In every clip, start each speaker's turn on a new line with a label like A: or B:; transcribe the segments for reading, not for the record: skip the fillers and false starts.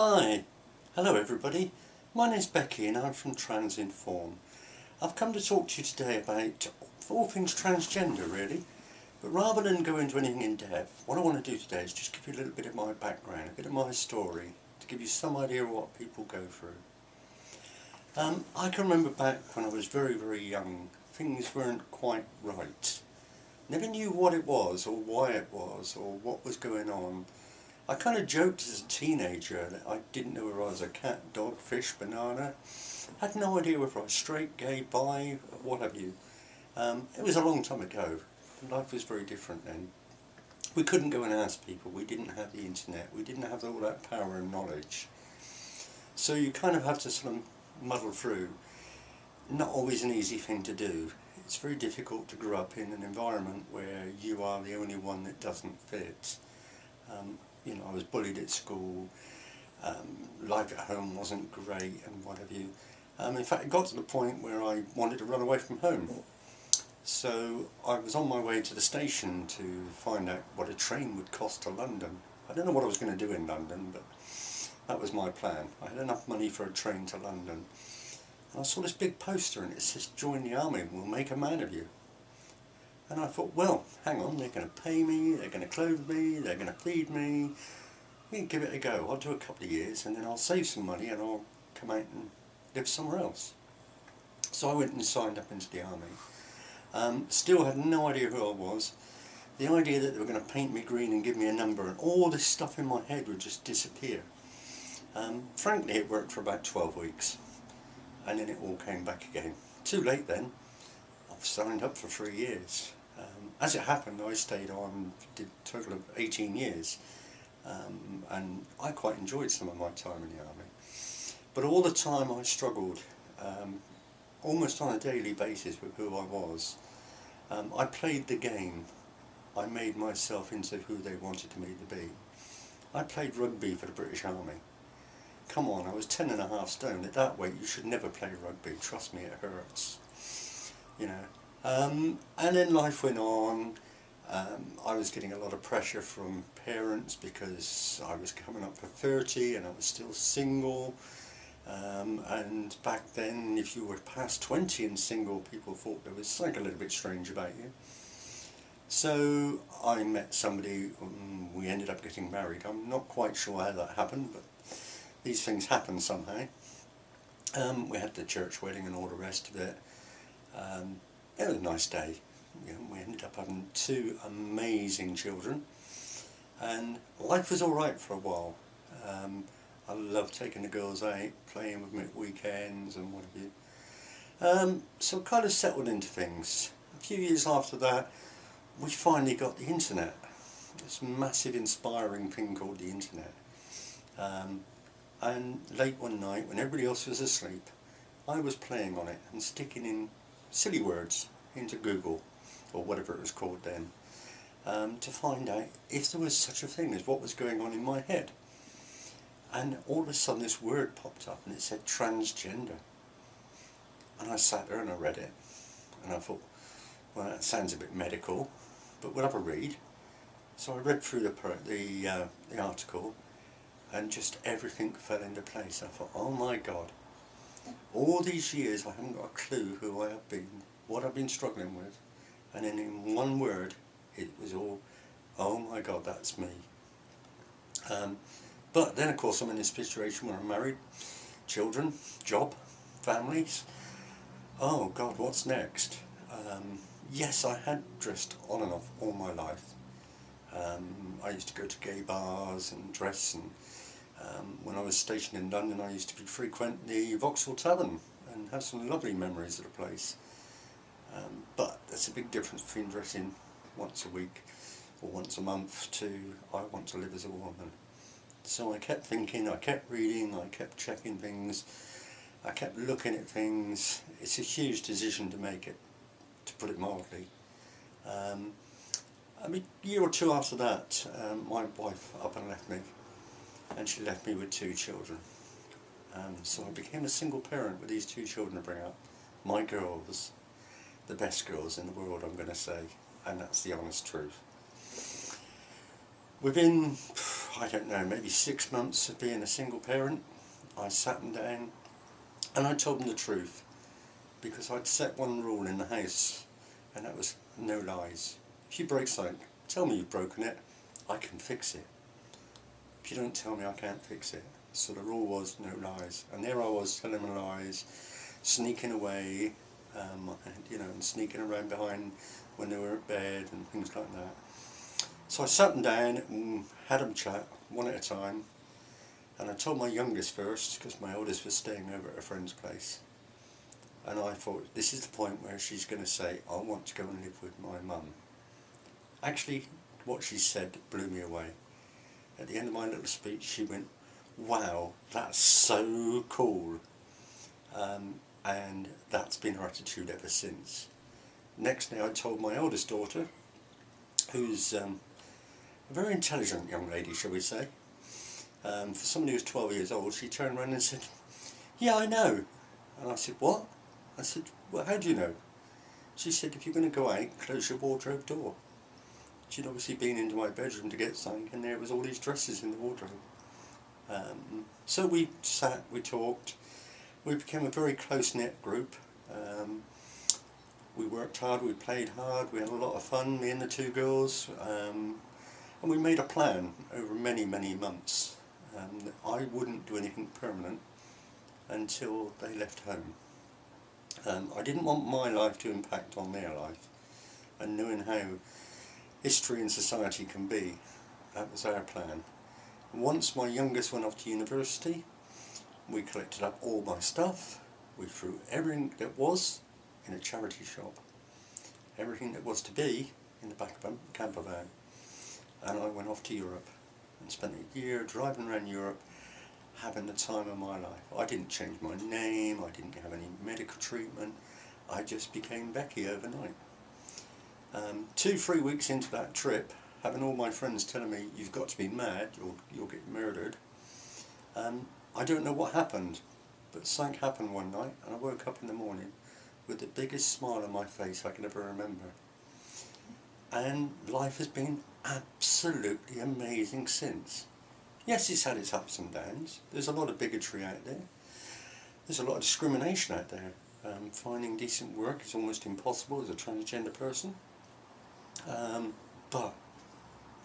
A: Hi, hello everybody, my name's Becky and I'm from Transinform. I've come to talk to you today about all things transgender really, but rather than go into anything in depth, what I want to do today is just give you a little bit of my background, a bit of my story, to give you some idea of what people go through. I can remember back when I was very young, things weren't quite right. Never knew what it was or why it was or what was going on. I kind of joked as a teenager that I didn't know whether I was a cat, dog, fish, banana. Had no idea whether I was straight, gay, bi, what have you. It was a long time ago. Life was very different then. We couldn't go and ask people. We didn't have the internet. We didn't have all that power and knowledge. So you kind of have to sort of muddle through. Not always an easy thing to do. It's very difficult to grow up in an environment where you are the only one that doesn't fit. You know, I was bullied at school, life at home wasn't great and what have you. In fact, it got to the point where I wanted to run away from home. So I was on my way to the station to find out what a train would cost to London. I don't know what I was going to do in London, but that was my plan. I had enough money for a train to London. And I saw this big poster and it says, "Join the army, we'll make a man of you." And I thought, well, hang on, they're going to pay me, they're going to clothe me, they're going to feed me. We can give it a go. I'll do a couple of years and then I'll save some money and I'll come out and live somewhere else. So I went and signed up into the army. Still had no idea who I was. The idea that they were going to paint me green and give me a number and all this stuff in my head would just disappear. Frankly, it worked for about 12 weeks. And then it all came back again. Too late then. I've signed up for 3 years. As it happened, I stayed on, did a total of 18 years, and I quite enjoyed some of my time in the army. But all the time I struggled, almost on a daily basis, with who I was. I played the game. I made myself into who they wanted me to be. I played rugby for the British Army. Come on, I was 10.5 stone. At that weight, you should never play rugby. Trust me, it hurts. You know. And then life went on. I was getting a lot of pressure from parents because I was coming up for 30 and I was still single. And back then, if you were past 20 and single, people thought there was something a little bit strange about you. So I met somebody, we ended up getting married. I'm not quite sure how that happened, but these things happen somehow. We had the church wedding and all the rest of it. It was a nice day. You know, we ended up having 2 amazing children, and life was all right for a while. I loved taking the girls out, playing with them at weekends and what have you. So kind of settled into things. A few years after that, we finally got the internet. This massive, inspiring thing called the internet. And late one night, when everybody else was asleep, I was playing on it and sticking in silly words into Google, or whatever it was called then, to find out if there was such a thing as what was going on in my head. And all of a sudden this word popped up and it said transgender. And I sat there and I read it, and I thought, well, that sounds a bit medical, but we'll have a read. So I read through the article, and just everything fell into place. I thought, oh my God, all these years I haven't got a clue who I have been, what I've been struggling with, and then in one word it was all, oh my God, that's me. But then of course I'm in this situation where I'm married, children, job, families. Oh God, what's next? Yes, I had dressed on and off all my life. I used to go to gay bars and dress, and when I was stationed in London I used to frequent the Vauxhall Tavern and have some lovely memories of the place. But there's a big difference between dressing once a week or once a month to I want to live as a woman. So I kept thinking, I kept reading, I kept checking things, I kept looking at things. It's a huge decision to make it, to put it mildly. A year or 2 after that, my wife up and left me, and she left me with 2 children. So I became a single parent with these 2 children to bring up. My girls, the best girls in the world, I'm going to say, and that's the honest truth. Within, I don't know, maybe 6 months of being a single parent, I sat them down and I told them the truth, because I'd set one rule in the house, and that was no lies. If you break something, tell me you've broken it, I can fix it. If you don't tell me, I can't fix it. So the rule was no lies, and there I was telling them lies, sneaking away, and sneaking around behind when they were at bed and things like that. So I sat them down and had them chat one at a time, and I told my youngest first, because my oldest was staying over at a friend's place, and I thought, this is the point where she's going to say, I want to go and live with my mum. Actually, what she said blew me away. At the end of my little speech, she went, wow, that's so cool. And that's been her attitude ever since. Next day I told my oldest daughter, who's a very intelligent young lady, shall we say. For somebody who's 12 years old, she turned around and said, yeah, I know. And I said, what? I said, well, how do you know? She said, if you're going to go out, close your wardrobe door. She'd obviously been into my bedroom to get something, and there was all these dresses in the wardrobe. So we sat, we talked, we became a very close-knit group. We worked hard, we played hard, we had a lot of fun, me and the two girls, and we made a plan over many, many months. I wouldn't do anything permanent until they left home. I didn't want my life to impact on their life, and knowing how history and society can be, that was our plan. Once my youngest went off to university, we collected up all my stuff, we threw everything that was in a charity shop, everything that was to be in the back of a camper van, and I went off to Europe and spent a year driving around Europe, having the time of my life. I didn't change my name, I didn't have any medical treatment, I just became Becky overnight. 2-3 weeks into that trip, having all my friends telling me, you've got to be mad, you'll get murdered, I don't know what happened, but something happened one night, and I woke up in the morning with the biggest smile on my face I can ever remember. And life has been absolutely amazing since. Yes, it's had its ups and downs. There's a lot of bigotry out there. There's a lot of discrimination out there. Finding decent work is almost impossible as a transgender person. But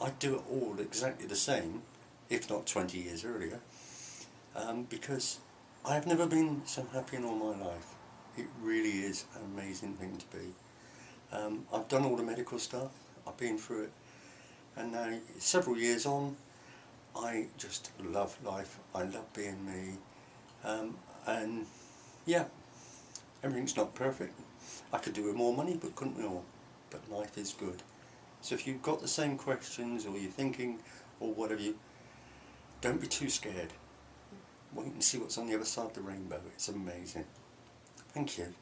A: I do it all exactly the same, if not 20 years earlier, because I have never been so happy in all my life. It really is an amazing thing to be. I've done all the medical stuff, I've been through it, and now, several years on, I just love life, I love being me, and yeah, everything's not perfect. I could do with more money, but couldn't we all? But life is good. So if you've got the same questions, or you're thinking, or whatever, don't be too scared. Wait and see what's on the other side of the rainbow. It's amazing. Thank you.